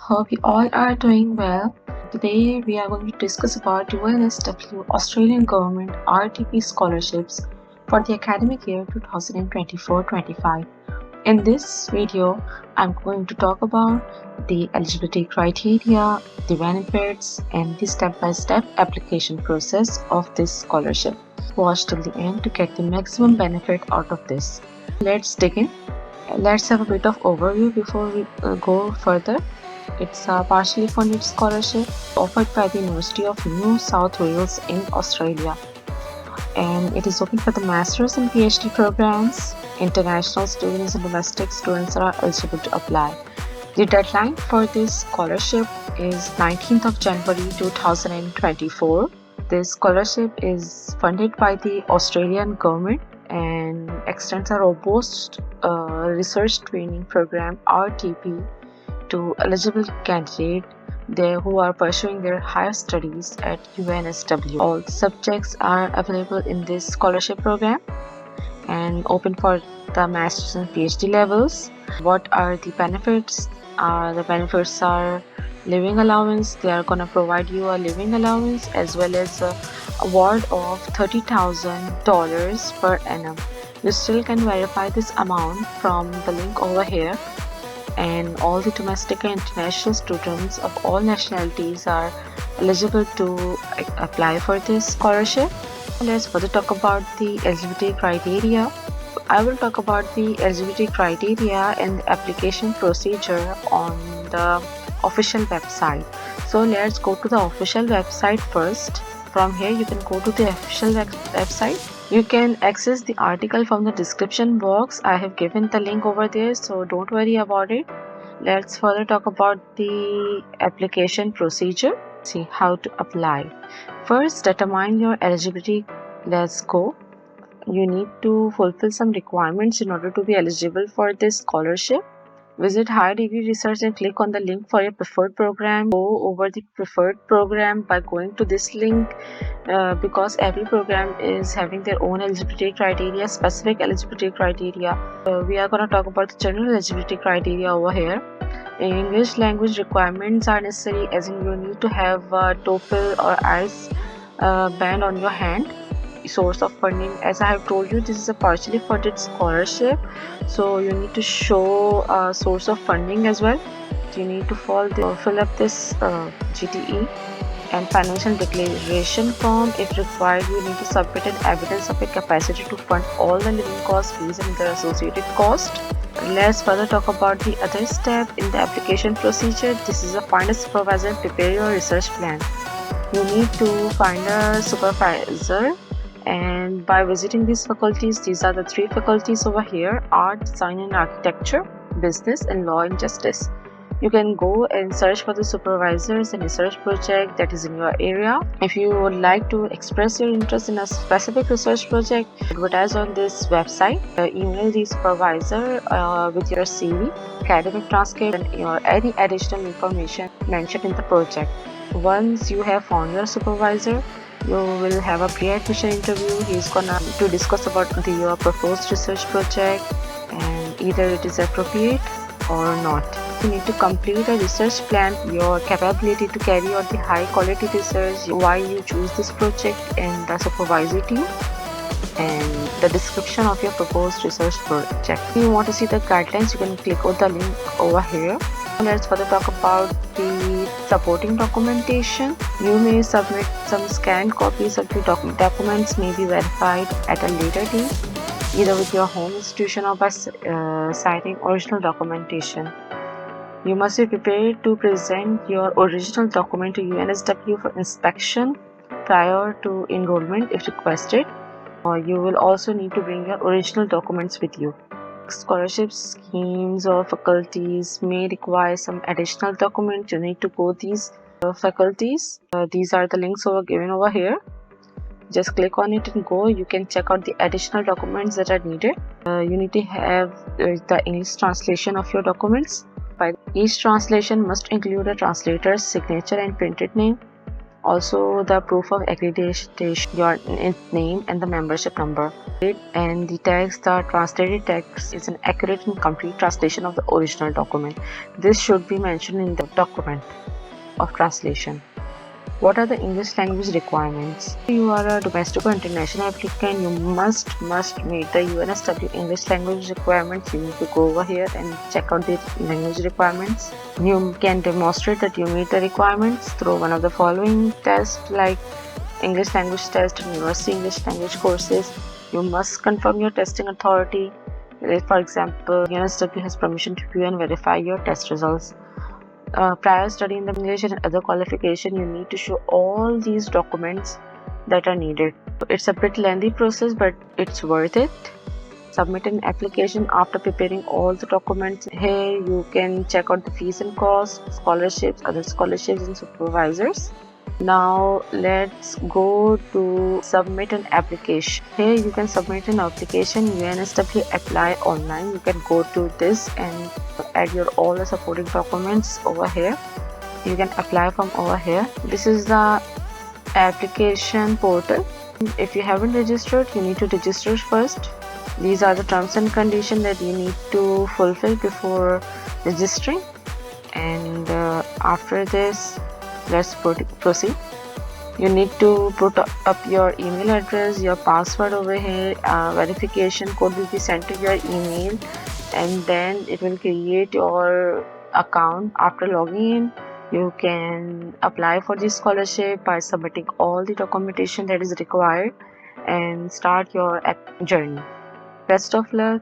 Hope you all are doing well. Today we are going to discuss about UNSW Australian Government RTP Scholarships for the academic year 2024-25. In this video, I'm going to talk about the eligibility criteria, the benefits, and the step-by-step application process of this scholarship. Watch till the end to get the maximum benefit out of this. Let's dig in. Let's have a bit of overview before we go further. It's a partially funded scholarship offered by the University of New South Wales in Australia, and it is open for the master's and PhD programs. International students and domestic students are eligible to apply. The deadline for this scholarship is 19th of January 2024. This scholarship is funded by the Australian government and extends a robust research training program RTP to eligible candidates who are pursuing their higher studies at UNSW. All subjects are available in this scholarship program and open for the master's and PhD levels. What are the benefits? The benefits are living allowance. They are going to provide you a living allowance as well as a award of $30,000 per annum. You still can verify this amount from the link over here. And all the domestic and international students of all nationalities are eligible to apply for this scholarship. Let's further talk about the eligibility criteria. I will talk about the eligibility criteria and the application procedure on the official website. So let's go to the official website first. From here you can go to the official website. You can access the article from the description box. I have given the link over there, so don't worry about it. Let's further talk about the application procedure. See how to apply. First, determine your eligibility. Let's go. You need to fulfill some requirements in order to be eligible for this scholarship. Visit Higher Degree Research and click on the link for your preferred program. Go over the preferred program by going to this link because every program is having their own eligibility criteria, specific eligibility criteria. We are going to talk about the general eligibility criteria over here. English language requirements are necessary, as in you need to have a TOEFL or IELTS band on your hand. Source of funding, as I have told you, this is a partially funded scholarship, so you need to show a source of funding as well. You need to fill up this GTE and financial declaration form. If required, you need to submit an evidence of a capacity to fund all the living costs, fees and their associated cost. Let's further talk about the other step in the application procedure. This is a find a supervisor and prepare your research plan. You need to find a supervisor, and by visiting these faculties, these are the three faculties over here: art, design and architecture, business and law and justice. You can go and search for the supervisors and research project that is in your area. If you would like to express your interest in a specific research project, advertise on this website. Email the supervisor with your CV, academic transcript and any additional information mentioned in the project. Once you have found your supervisor, you will have a pre-admission interview. He's gonna to discuss about your proposed research project and either it is appropriate or not. You need to complete a research plan, your capability to carry out the high quality research, why you choose this project and the supervisory team, and the description of your proposed research project. If you want to see the guidelines, you can click on the link over here. Let's further talk about the supporting documentation. You may submit some scanned copies of the documents may be verified at a later date, either with your home institution or by citing original documentation. You must be prepared to present your original document to UNSW for inspection prior to enrollment if requested. You will also need to bring your original documents with you. Scholarship schemes or faculties may require some additional documents. You need to go these faculties. These are the links given over here. Just click on it and go. You can check out the additional documents that are needed. You need to have the English translation of your documents. Each translation must include a translator's signature and printed name. Also, the proof of accreditation, your name and the membership number. And the text, the translated text is an accurate and complete translation of the original document. This should be mentioned in the document of translation. What are the English language requirements? If you are a domestic or international applicant, you must meet the UNSW English language requirements. You need to go over here and check out the language requirements. You can demonstrate that you meet the requirements through one of the following tests, like English language test and university English language courses. You must confirm your testing authority. For example, UNSW has permission to view and verify your test results. Prior study in the English and other qualification, you need to show all these documents that are needed. It's a bit lengthy process, but it's worth it. Submit an application after preparing all the documents. Here you can check out the fees and costs, scholarships, other scholarships and supervisors. Now let's go to submit an application. Here you can submit an application, UNSW apply online. You can go to this and add your all the supporting documents over here. You can apply from over here. This is the application portal. If you haven't registered, you need to register first. These are the terms and conditions that you need to fulfill before registering. And after this, let's proceed. You need to put up your email address, your password over here. Verification code will be sent to your email, and then it will create your account. After logging in, you can apply for this scholarship by submitting all the documentation that is required and start your journey. Best of luck,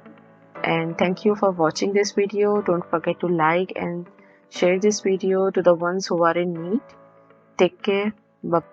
and thank you for watching this video. Don't forget to like and share this video to the ones who are in need. Take care. Bye.